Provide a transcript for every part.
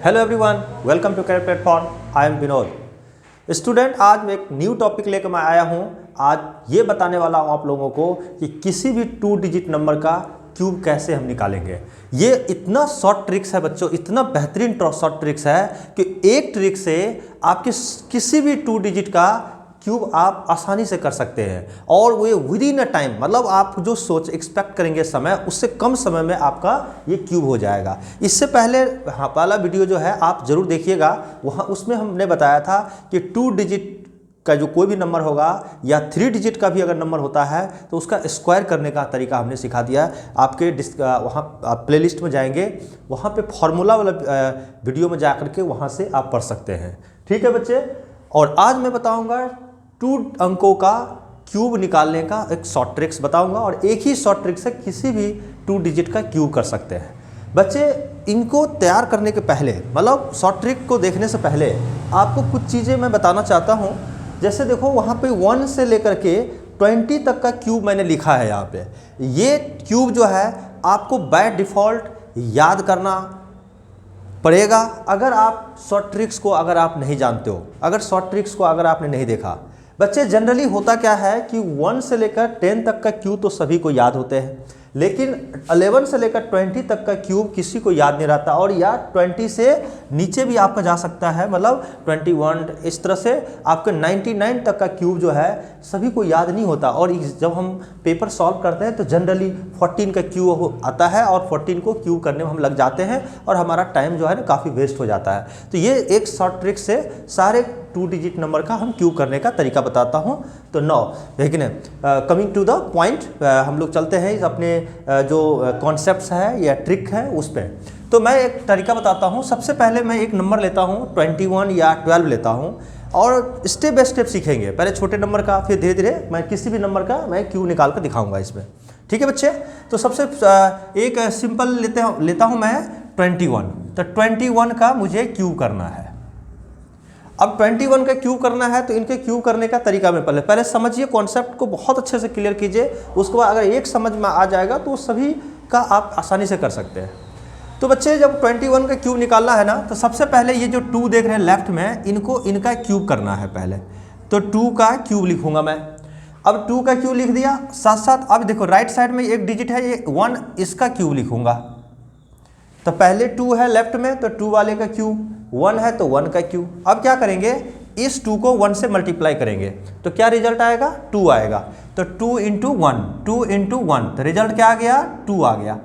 Hello everyone, welcome to career platform. I am Vinod. Student, आज मैं एक न्यू टॉपिक लेकर मैं आया हूं। आज ये बताने वाला हूं आप लोगों को कि किसी भी 2 डिजिट नंबर का क्यूब कैसे हम निकालेंगे। ये इतना शॉर्ट ट्रिक्स है बच्चों, इतना बेहतरीन शॉर्ट ट्रिक्स है कि एक ट्रिक से आपके किसी भी 2 डिजिट का क्यूब आप आसानी से कर सकते हैं और वो विद इन अ टाइम, मतलब आप जो एक्सपेक्ट करेंगे समय, उससे कम समय में आपका ये क्यूब हो जाएगा। इससे पहले पहला वीडियो जो है आप जरूर देखिएगा, वहाँ उसमें हमने बताया था कि 2 डिजिट का जो कोई भी नंबर होगा या 3 डिजिट का भी अगर नंबर होता है तो उसका स्क्वायर करने का तरीका हमने सिखा दिया। आपके वहाँ आप प्लेलिस्ट में जाएंगे, वहाँ पे फॉर्मूला वाला वीडियो में जा करके वहाँ से आप पढ़ सकते हैं। ठीक है बच्चे, और आज मैं बताऊँगा 2 अंकों का क्यूब निकालने का एक शॉर्ट ट्रिक्स बताऊंगा, और एक ही शॉर्ट ट्रिक से किसी भी 2 डिजिट का क्यूब कर सकते हैं। बच्चे, इनको तैयार करने के पहले, मतलब शॉर्ट ट्रिक को देखने से पहले आपको कुछ चीज़ें मैं बताना चाहता हूं। जैसे देखो, वहाँ पे 1 से लेकर के 20 तक का क्यूब मैंने लिखा है यहाँ पे। ये क्यूब जो है आपको बाय डिफ़ॉल्ट याद करना पड़ेगा अगर आप शॉर्ट ट्रिक्स को अगर आप नहीं जानते हो, अगर शॉर्ट ट्रिक्स को अगर आपने नहीं देखा। बच्चे, जनरली होता क्या है कि 1 से लेकर 10 तक का क्यूब तो सभी को याद होते हैं, लेकिन 11 से लेकर 20 तक का क्यूब किसी को याद नहीं रहता, और या 20 से नीचे भी आपका जा सकता है, मतलब 21, इस तरह से आपके 99 तक का क्यूब जो है सभी को याद नहीं होता। और जब हम पेपर सॉल्व करते हैं तो जनरली 14 का क्यूब आता है और 14 को क्यूब करने में हम लग जाते हैं और हमारा टाइम जो है ना काफ़ी वेस्ट हो जाता है। तो ये एक शॉर्ट ट्रिक से सारे 2 डिजिट नंबर का हम क्यूब करने का तरीका बताता हूं। तो 9, लेकिन कमिंग टू द पॉइंट, हम लोग चलते हैं इस अपने जो कॉन्सेप्ट्स है या ट्रिक है उस पर। तो मैं एक तरीका बताता हूं। सबसे पहले मैं एक नंबर लेता हूं, 21 या 12 लेता हूं, और स्टेप बाय स्टेप सीखेंगे। पहले छोटे नंबर का, फिर धीरे धीरे मैं किसी भी नंबर का मैं क्यूब निकाल कर दिखाऊंगा इसमें। ठीक है बच्चे, तो सबसे एक सिंपल लेता हूँ मैं 21। तो 21 का मुझे क्यूब करना है। अब 21 का क्यूब करना है तो इनके क्यूब करने का तरीका में पहले समझिए, कॉन्सेप्ट को बहुत अच्छे से क्लियर कीजिए। उसके बाद अगर एक समझ में आ जाएगा तो सभी का आप आसानी से कर सकते हैं। तो बच्चे, जब 21 का क्यूब निकालना है ना, तो सबसे पहले ये जो 2 देख रहे हैं लेफ्ट में, इनका क्यूब करना है पहले। तो 2 का क्यूब लिखूंगा मैं। अब 2 का क्यूब लिख दिया, साथ साथ अब देखो राइट साइड में एक डिजिट है, ये 1, इसका क्यूब लिखूंगा। तो पहले 2 है लेफ्ट में, तो 2 वाले का क्यूब, 1 है तो 1 का क्यूब। अब क्या करेंगे, इस 2 को 1 से मल्टीप्लाई करेंगे तो क्या रिजल्ट आएगा, 2 आएगा। तो 2 × 1, 2 × 1, तो रिजल्ट क्या आ गया, 2 आ गया।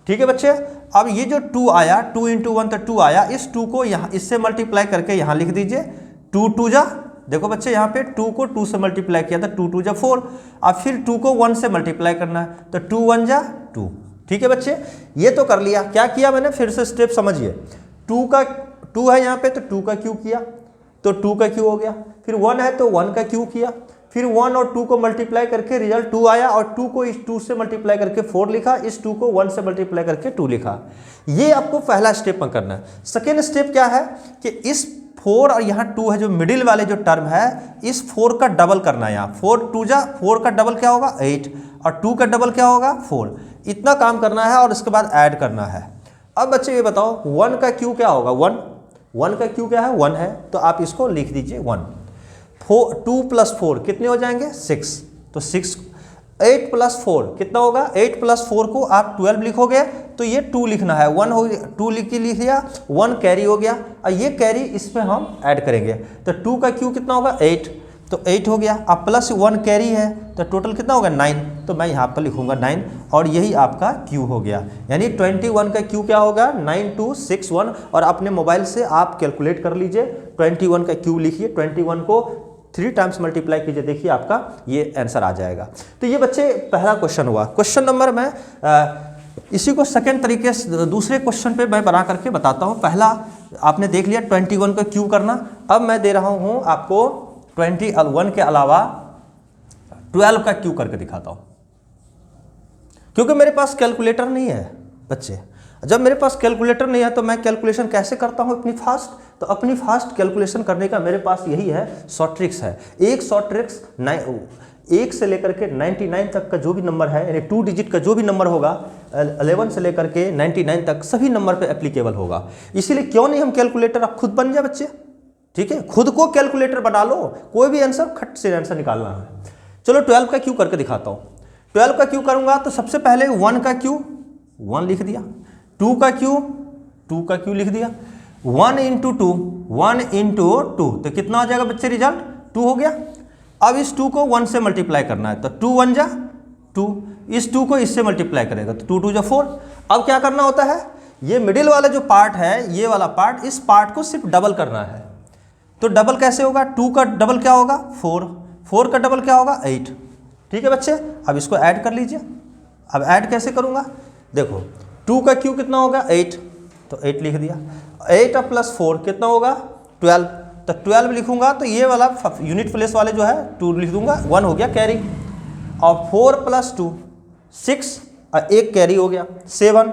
ठीक है बच्चे, अब ये जो 2 आया, 2 × 1 तो 2 आया, इस 2 को यहाँ इससे मल्टीप्लाई करके यहाँ लिख दीजिए। 2 2 जा, देखो बच्चे यहाँ पे 2 को 2 से मल्टीप्लाई किया था, 2 2 जा 4। अब फिर 2 को 1 से मल्टीप्लाई करना है, तो 2 1 जा 2। ठीक है बच्चे, ये तो कर लिया। क्या किया मैंने, फिर से स्टेप समझिए। 2 है यहाँ पे तो 2 का क्यूब किया, तो 2 का क्यूब हो गया। फिर 1 है तो 1 का क्यूब किया। फिर 1 और 2 को मल्टीप्लाई करके रिजल्ट 2 आया, और 2 को इस 2 से मल्टीप्लाई करके 4 लिखा, इस 2 को 1 से मल्टीप्लाई करके 2 लिखा। ये आपको पहला स्टेप में करना है। सेकेंड स्टेप क्या है कि इस 4 और यहाँ 2 है, जो मिडिल वाले जो टर्म है, इस 4 का डबल करना है। यहाँ 4 2 जा, 4 का डबल क्या होगा, 8, और 2 का डबल क्या होगा, 4। इतना काम करना है और उसके बाद ऐड करना है। अब बच्चे ये बताओ 1 का क्यूब क्या होगा, 1 का क्यूब क्या है, 1 है, तो आप इसको लिख दीजिए 1। 2 + 4 कितने हो जाएंगे, 6, तो 6। 8 + 4 कितना होगा, 8 + 4 को आप 12 लिखोगे तो ये 2 लिखना है, 1 हो गया, 2 लिख दिया, 1 कैरी हो गया, और ये कैरी इसमें हम ऐड करेंगे। तो 2 का क्यूब कितना होगा, 8, तो 8 हो गया। अब +1 कैरी है तो टोटल कितना होगा, 9, तो मैं यहाँ पर लिखूंगा 9, और यही आपका क्यूब हो गया। यानी 21 का क्यूब क्या होगा, 9261। और अपने मोबाइल से आप कैलकुलेट कर लीजिए, 21 का क्यूब लिखिए, 21 को 3 टाइम्स मल्टीप्लाई कीजिए, देखिए आपका ये आंसर आ जाएगा। तो ये बच्चे पहला क्वेश्चन हुआ। क्वेश्चन नंबर में इसी को सेकेंड तरीके से दूसरे क्वेश्चन पे मैं बना करके बताता हूँ। पहला आपने देख लिया 21 का क्यूब करना। अब मैं दे रहा हूँ आपको 21 के अलावा 12 का क्यूब करके दिखाता हूँ, क्योंकि मेरे पास कैलकुलेटर नहीं है बच्चे। जब मेरे पास कैलकुलेटर नहीं है तो मैं कैलकुलेशन कैसे करता हूँ अपनी फास्ट, तो अपनी फास्ट कैलकुलेशन करने का मेरे पास यही है, शॉर्ट ट्रिक्स है। एक शॉर्ट ट्रिक्स 1 से लेकर के 99 तक का जो भी नंबर है, यानी 2 डिजिट का जो भी नंबर होगा 11 से लेकर के 99 तक सभी नंबर पे एप्लीकेबल होगा। इसीलिए क्यों नहीं हम कैलकुलेटर आप खुद बन जाए बच्चे, ठीक है, खुद को कैलकुलेटर बना लो, कोई भी आंसर खट से आंसर निकालना है। चलो 12 का क्यू करके दिखाता हूँ। 12 का क्यू करूँगा तो सबसे पहले 1 का क्यू 1 लिख दिया, 2 का क्यू 2 का क्यू लिख दिया, 1 इंटू 2 1 इंटू 2 तो कितना हो जाएगा बच्चे रिजल्ट 2 हो गया। अब इस 2 को 1 से मल्टीप्लाई करना है तो 2 1 जा 2, इस 2 को इससे मल्टीप्लाई करेगा तो 2 2 जा 4। अब क्या करना होता है, ये मिडिल वाला जो पार्ट है, ये वाला पार्ट, इस पार्ट को सिर्फ डबल करना है। तो डबल कैसे होगा, 2 का डबल क्या होगा 4, 4 का डबल क्या होगा 8। ठीक है बच्चे, अब इसको ऐड कर लीजिए। अब ऐड कैसे करूँगा, देखो 2 का क्यू कितना होगा 8, तो 8 लिख दिया, 8 प्लस 4 कितना होगा 12, तो 12 लिखूंगा तो ये वाला यूनिट प्लेस वाले जो है 2 लिख दूंगा, 1 हो गया कैरी, और 4 प्लस 2 6 और 1 कैरी हो गया 7,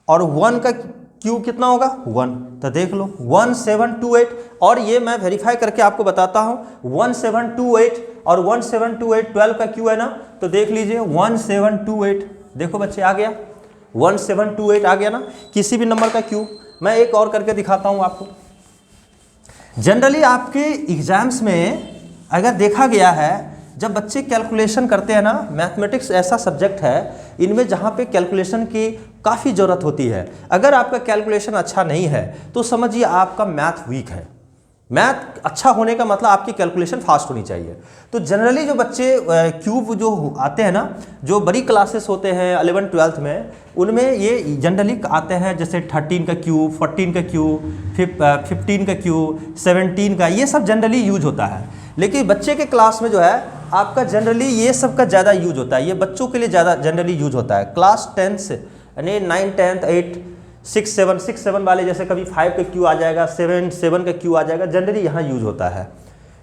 और 1 का क्यू कितना होगा 1, तो देख लो 1728। और ये मैं वेरीफाई करके आपको बताता हूँ, 1728 और 1728 12 का क्यू है ना, तो देख लीजिए 1728, देखो बच्चे आ गया 1728 आ गया ना, किसी भी नंबर का क्यू। मैं एक और करके दिखाता हूँ आपको। जनरली आपके एग्जाम्स में अगर देखा गया है, जब बच्चे कैलकुलेशन करते हैं ना, मैथमेटिक्स ऐसा सब्जेक्ट है इनमें जहाँ पे कैलकुलेशन की काफ़ी ज़रूरत होती है। अगर आपका कैलकुलेशन अच्छा नहीं है तो समझिए आपका मैथ वीक है। मैथ अच्छा होने का मतलब आपकी कैलकुलेशन फास्ट होनी चाहिए। तो जनरली जो बच्चे क्यूब जो आते हैं ना, जो बड़ी क्लासेस होते हैं 11 12 में, उनमें ये जनरली आते हैं जैसे 13 का क्यूब, 14 का क्यूब, 15 का क्यूब, 17 का, ये सब जनरली यूज होता है। लेकिन बच्चे के क्लास में जो है आपका जनरली ये सब का ज़्यादा यूज होता है, ये बच्चों के लिए ज़्यादा जनरली यूज होता है। क्लास 10 से यानी 9 10 8 6 7 वाले, जैसे कभी 5 का क्यू आ जाएगा, 7 का क्यू आ जाएगा, जनरली यहाँ यूज होता है।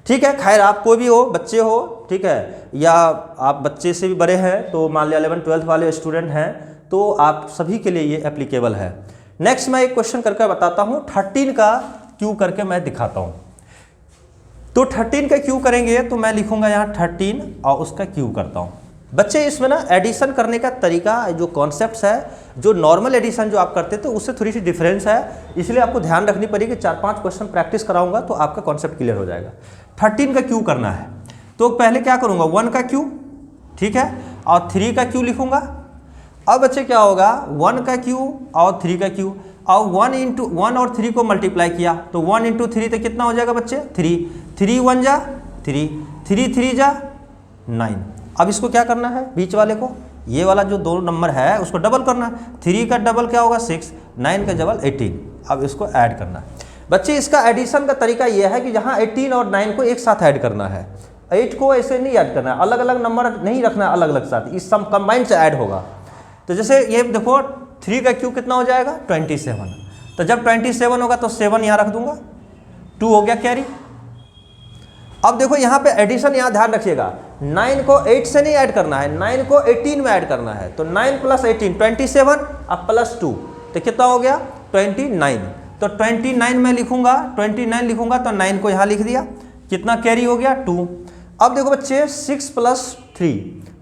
ठीक है, खैर आप कोई भी हो, बच्चे हो, ठीक है, या आप बच्चे से भी बड़े हैं, तो मान लिया 11 12 वाले स्टूडेंट हैं, तो आप सभी के लिए ये एप्लीकेबल है। नेक्स्ट मैं एक क्वेश्चन करके बताता हूँ, 13 का क्यू करके मैं दिखाता हूँ। तो 13 का क्यू करेंगे तो मैं लिखूंगा यहाँ 13 और उसका क्यू करता हूँ। बच्चे इसमें ना एडिशन करने का तरीका, जो कॉन्सेप्ट्स है, जो नॉर्मल एडिशन जो आप करते थे उससे थोड़ी सी डिफरेंस है, इसलिए आपको ध्यान रखनी पड़ेगी। 4-5 क्वेश्चन प्रैक्टिस कराऊंगा तो आपका कॉन्सेप्ट क्लियर हो जाएगा। 13 का क्यू करना है तो पहले क्या करूंगा, 1 का क्यू, ठीक है, और 3 का क्यू लिखूंगा। अब बच्चे क्या होगा, 1 का क्यू और 3 का क्यू, और 1 इंटू 1 और 3 को मल्टीप्लाई किया तो 1 इंटू 3 तो कितना हो जाएगा बच्चे 3, 3 1 जा 3, 3 3 जा 9। अब इसको क्या करना है, बीच वाले को, ये वाला जो 2 नंबर है उसको डबल करना है। 3 का डबल क्या होगा 6, 9 का डबल 18। अब इसको ऐड करना है। बच्चे इसका एडिशन का तरीका ये है कि जहाँ 18 और 9 को एक साथ ऐड करना है, 8 को ऐसे नहीं ऐड करना है, अलग अलग नंबर नहीं रखना है अलग अलग साथ, इस सब कंबाइन से ऐड होगा। तो जैसे ये देखो 3 का क्यू कितना हो जाएगा 27, तो जब 27 होगा तो 7 यहाँ रख दूंगा, 2 हो गया कैरी। अब देखो यहाँ पे एडिशन, यहाँ ध्यान रखिएगा, 9 को 8 से नहीं ऐड करना है, 9 को 18 में ऐड करना है। तो 9 प्लस 18 27, अब प्लस 2 तो कितना हो गया 29। तो 29 में लिखूंगा, 29 लिखूंगा तो 9 को यहाँ लिख दिया, कितना कैरी हो गया 2। अब देखो बच्चे 6 प्लस 3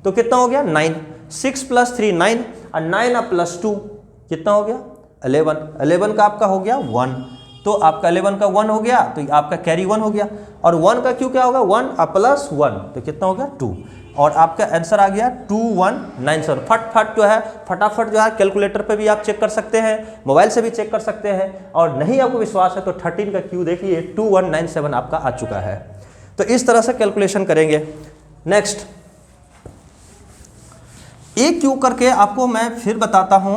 तो कितना हो गया 9, 6 प्लस 3 9, और 9 प्लस 2 कितना हो गया 11, 11 का आपका हो गया 1, तो आपका 11 का 1 हो गया, तो आपका कैरी 1 हो गया। और 1 का क्यू क्या होगा 1 प्लस 1 तो कितना हो गया 2, और आपका आंसर आ गया 2197। फटाफट जो है, फटाफट जो है कैलकुलेटर पे भी आप चेक कर सकते हैं, मोबाइल से भी चेक कर सकते हैं, और नहीं आपको विश्वास है तो 13 का क्यू देखिए 2197 आपका आ चुका है। तो इस तरह से कैलकुलेशन करेंगे। नेक्स्ट एक क्यू करके आपको मैं फिर बताता हूँ,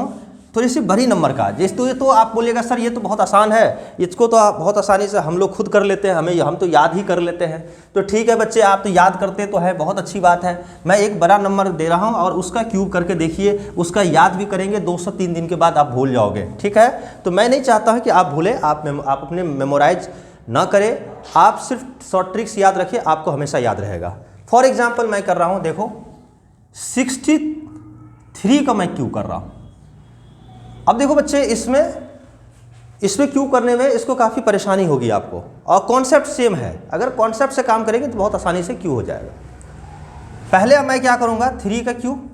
थोड़ी सी बड़ी नंबर का। जिस तो आप बोलिएगा सर ये तो बहुत आसान है, इसको तो आप बहुत आसानी से हम लोग खुद कर लेते हैं, हम तो याद ही कर लेते हैं। तो ठीक है बच्चे, आप तो याद करते तो है, बहुत अच्छी बात है। मैं एक बड़ा नंबर दे रहा हूँ और उसका क्यूब करके देखिए, उसका याद भी करेंगे, 203 दिन के बाद आप भूल जाओगे। ठीक है, तो मैं नहीं चाहता हूँ कि आप भूलें, आप अपने मेमोराइज ना करें, आप सिर्फ शॉर्ट ट्रिक्स याद रखिए, आपको हमेशा याद रहेगा। फॉर एग्जाम्पल मैं कर रहा हूँ, देखो 63 का मैं क्यू कर रहा हूँ। अब देखो बच्चे, इसमें क्यू करने में इसको काफ़ी परेशानी होगी आपको, और कॉन्सेप्ट सेम है। अगर कॉन्सेप्ट से काम करेंगे तो बहुत आसानी से क्यू हो जाएगा। पहले मैं क्या करूँगा 3 का क्यूब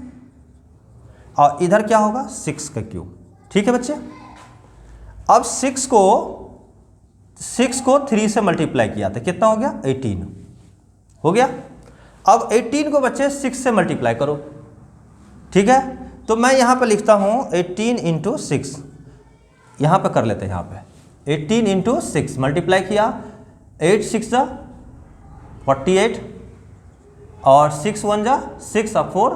और इधर क्या होगा 6 का क्यूब। ठीक है बच्चे, अब 6 को 3 से मल्टीप्लाई किया था, कितना हो गया 18 हो गया। अब 18 को बच्चे 6 से मल्टीप्लाई करो। ठीक है, तो मैं यहाँ पे लिखता हूँ 18 इंटू 6, यहाँ पे कर लेते हैं, यहाँ पे 18 इंटू 6 मल्टीप्लाई किया, 8 6 जा 48 और 6 1 जा 6 और 4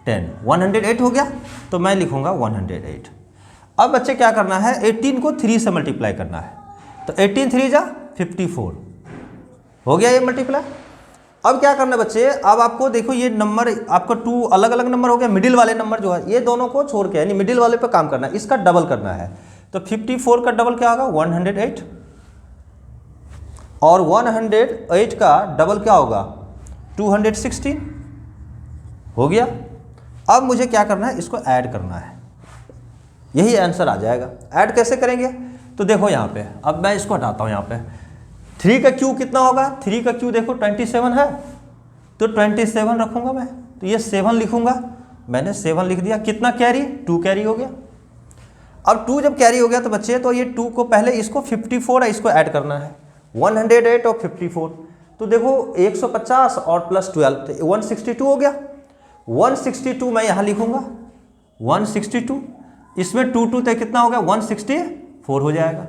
10, 108 हो गया। तो मैं लिखूँगा 108। अब बच्चे क्या करना है, 18 को 3 से मल्टीप्लाई करना है, तो 18 3 जा 54 हो गया ये मल्टीप्लाई। अब क्या करना है बच्चे, अब आपको देखो ये नंबर आपका 2 अलग अलग नंबर हो गया, मिडिल वाले नंबर जो है ये दोनों को छोड़ के यानी मिडिल वाले पे काम करना है, इसका डबल करना है। तो 54 का डबल क्या होगा 108 और 108 का डबल क्या होगा 216 हो गया। अब मुझे क्या करना है, इसको ऐड करना है, यही आंसर आ जाएगा। ऐड कैसे करेंगे, तो देखो यहाँ पे, अब मैं इसको हटाता हूँ। यहाँ पे 3 का क्यू कितना होगा, 3 का क्यू देखो 27 है, तो 27 रखूँगा मैं, तो ये 7 लिखूँगा, मैंने 7 लिख दिया। कितना कैरी 2 कैरी हो गया। अब 2 जब कैरी हो गया तो बच्चे तो ये 2 को पहले इसको 54 है इसको ऐड करना है, 108 और 54, तो देखो 150 और प्लस 12 तो 162 हो गया। 162 मैं यहाँ लिखूँगा 162, इसमें 2 2 तो कितना हो गया 164 हो जाएगा।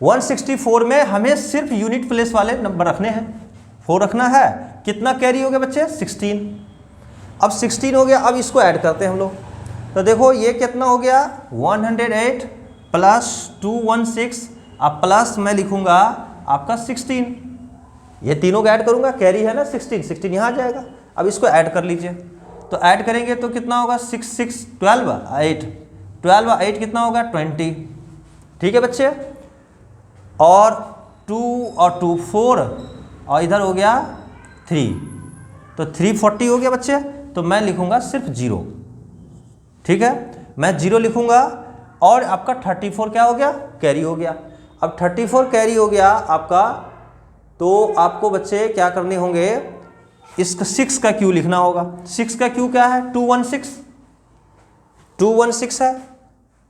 164 में हमें सिर्फ यूनिट प्लेस वाले नंबर रखने हैं, 4 रखना है। कितना कैरी हो गया बच्चे 16। अब 16 हो गया, अब इसको ऐड करते हैं हम लोग, तो देखो ये कितना हो गया 108 प्लस 216 अब प्लस मैं लिखूंगा आपका 16, ये तीनों का ऐड करूंगा, कैरी है ना 16 यहाँ आ जाएगा। अब इसको ऐड कर लीजिए, तो ऐड करेंगे तो कितना होगा 6 6 12 8 कितना होगा 20। ठीक है बच्चे, और 2 और 2 4 और इधर हो गया 3, तो 340 हो गया बच्चे। तो मैं लिखूंगा सिर्फ 0, ठीक है, मैं 0 लिखूंगा। और आपका 34 क्या हो गया कैरी हो गया। अब 34 कैरी हो गया आपका, तो आपको बच्चे क्या करने होंगे, इसका 6 का क्यू लिखना होगा। 6 का क्यू क्या है 216 है,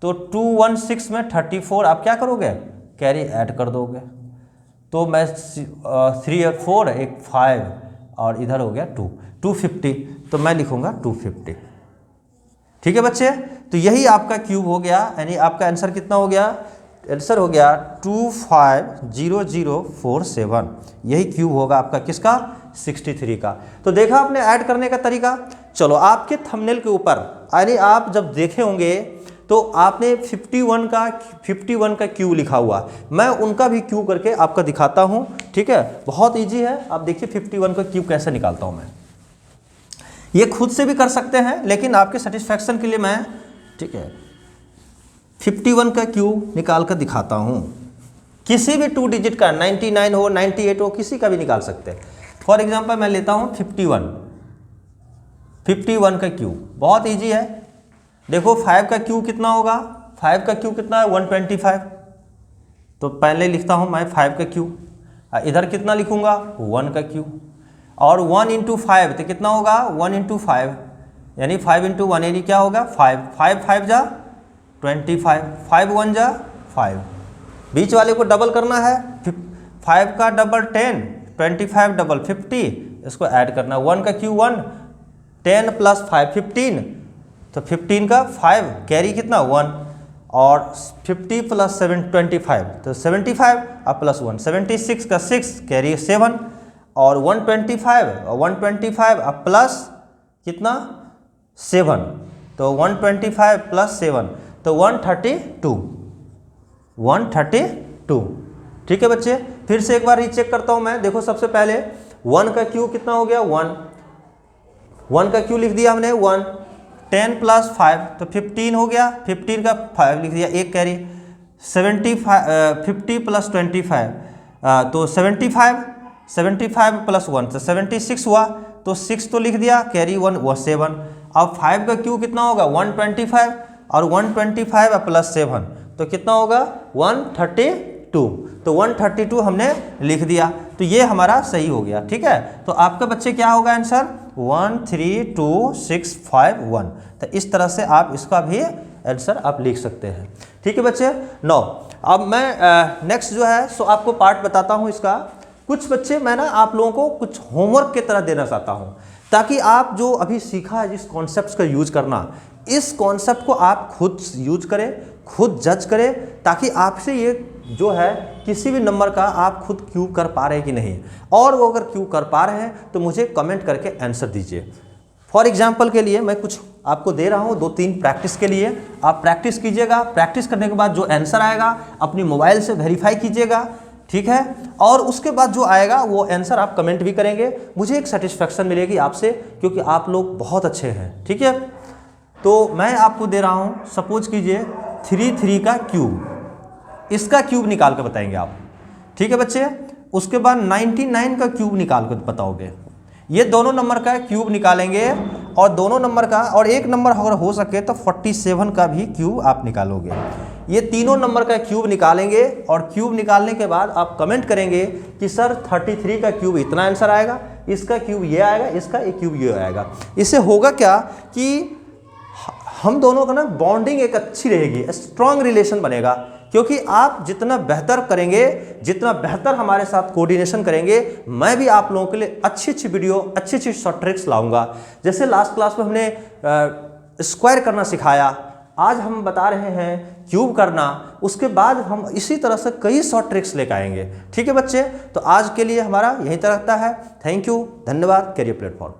तो 216 में 34 आप क्या करोगे कैरी ऐड कर दोगे, तो मैं 3 और 4 एक 5 और इधर हो गया 250, तो मैं लिखूंगा 250। ठीक है बच्चे, तो यही आपका क्यूब हो गया, यानी आपका आंसर कितना हो गया, आंसर हो गया 250047, यही क्यूब होगा आपका किसका 63 का। तो देखा आपने ऐड करने का तरीका। चलो आपके थंबनेल के ऊपर यानी आप जब देखे होंगे तो आपने 51 का क्यू लिखा हुआ, मैं उनका भी क्यू करके आपका दिखाता हूं। ठीक है, बहुत इजी है, आप देखिए 51 का क्यू कैसे निकालता हूं मैं। ये खुद से भी कर सकते हैं लेकिन आपके सेटिस्फैक्शन के लिए मैं, ठीक है, 51 का क्यू निकाल कर दिखाता हूं। किसी भी 2 डिजिट का 99 हो 98 हो किसी का भी निकाल सकते हैं। फॉर एग्जांपल मैं लेता हूं 51 का क्यू, बहुत इजी है। देखो 5 का क्यू कितना होगा, 5 का क्यू कितना है 125, तो पहले लिखता हूं मैं 5 का क्यू, इधर कितना लिखूंगा 1 का क्यू, और 1 इंटू 5 तो कितना होगा 1 इंटू 5 यानी 5 इंटू 1 यानी क्या होगा 5 5 जा 25, 5 1 जा 5, बीच वाले को डबल करना है, 5 का डबल 10, 25 डबल 50, इसको ऐड करना, 1 का क्यू 1, 10 प्लस 5 15, तो 15 का 5 कैरी कितना 1, और 50 प्लस 7 25 तो 75 और प्लस 1 76 का 6 कैरी 7, और 125 अब प्लस कितना 7, तो 125 प्लस 7 तो 132। ठीक है बच्चे, फिर से एक बार रीचेक करता हूं मैं। देखो सबसे पहले 1 का क्यू कितना हो गया 1 का क्यू लिख दिया हमने 1, 10 प्लस 5 तो 15 हो गया, 15 का 5 लिख दिया, एक कैरी 50 प्लस 25 तो 75 प्लस 1 तो 76 हुआ, तो 6 तो लिख दिया, कैरी 1 वो 7। अब 5 का क्यू कितना होगा 125 और 125 प्लस 7 तो कितना होगा 132, तो 132 हमने लिख दिया। तो ये हमारा सही हो गया। ठीक है, तो आपका बच्चे क्या होगा आंसर 132,651। तो इस तरह से आप इसका भी आंसर आप लिख सकते हैं। ठीक है बच्चे। नो अब मैं नेक्स्ट जो है सो आपको पार्ट बताता हूँ इसका। कुछ बच्चे मैं ना आप लोगों को कुछ होमवर्क की तरह देना चाहता हूँ, ताकि आप जो अभी सीखा है जिस कॉन्सेप्ट का यूज करना, इस कॉन्सेप्ट को आप खुद यूज करें, खुद जज करें, ताकि आपसे ये जो है किसी भी नंबर का आप खुद क्यूब कर पा रहे हैं कि नहीं, और वो अगर क्यूब कर पा रहे हैं तो मुझे कमेंट करके आंसर दीजिए। फॉर एग्जाम्पल के लिए मैं कुछ आपको दे रहा हूँ 2-3 प्रैक्टिस के लिए, आप प्रैक्टिस कीजिएगा। प्रैक्टिस करने के बाद जो आंसर आएगा अपनी मोबाइल से वेरीफाई कीजिएगा। ठीक है, और उसके बाद जो आएगा वो आंसर आप कमेंट भी करेंगे, मुझे एक सेटिस्फैक्शन मिलेगी आपसे, क्योंकि आप लोग बहुत अच्छे हैं। ठीक है, तो मैं आपको दे रहा हूँ, सपोज कीजिए 3 का क्यूब, इसका क्यूब निकाल कर बताएंगे आप। ठीक है बच्चे, उसके बाद 99 का क्यूब निकाल कर बताओगे। ये दोनों नंबर का क्यूब निकालेंगे, और दोनों नंबर का, और एक नंबर अगर हो सके तो 47 का भी क्यूब आप निकालोगे। ये तीनों नंबर का क्यूब निकालेंगे, और क्यूब निकालने के बाद आप कमेंट करेंगे कि सर 33 का क्यूब इतना आंसर आएगा, इसका क्यूब ये आएगा, इसका एक क्यूब ये आएगा। इससे होगा क्या कि हम दोनों का ना बॉन्डिंग एक अच्छी रहेगी, स्ट्रॉन्ग रिलेशन बनेगा, क्योंकि आप जितना बेहतर करेंगे, जितना बेहतर हमारे साथ कोऑर्डिनेशन करेंगे, मैं भी आप लोगों के लिए अच्छी अच्छी वीडियो, अच्छी अच्छी शॉर्ट ट्रिक्स लाऊंगा। जैसे लास्ट क्लास में हमने स्क्वायर करना सिखाया, आज हम बता रहे हैं क्यूब करना, उसके बाद हम इसी तरह से कई शॉर्ट ट्रिक्स लेकर आएंगे। ठीक है बच्चे, तो आज के लिए हमारा यहीं तक रखता है। थैंक यू, धन्यवाद। Career platform.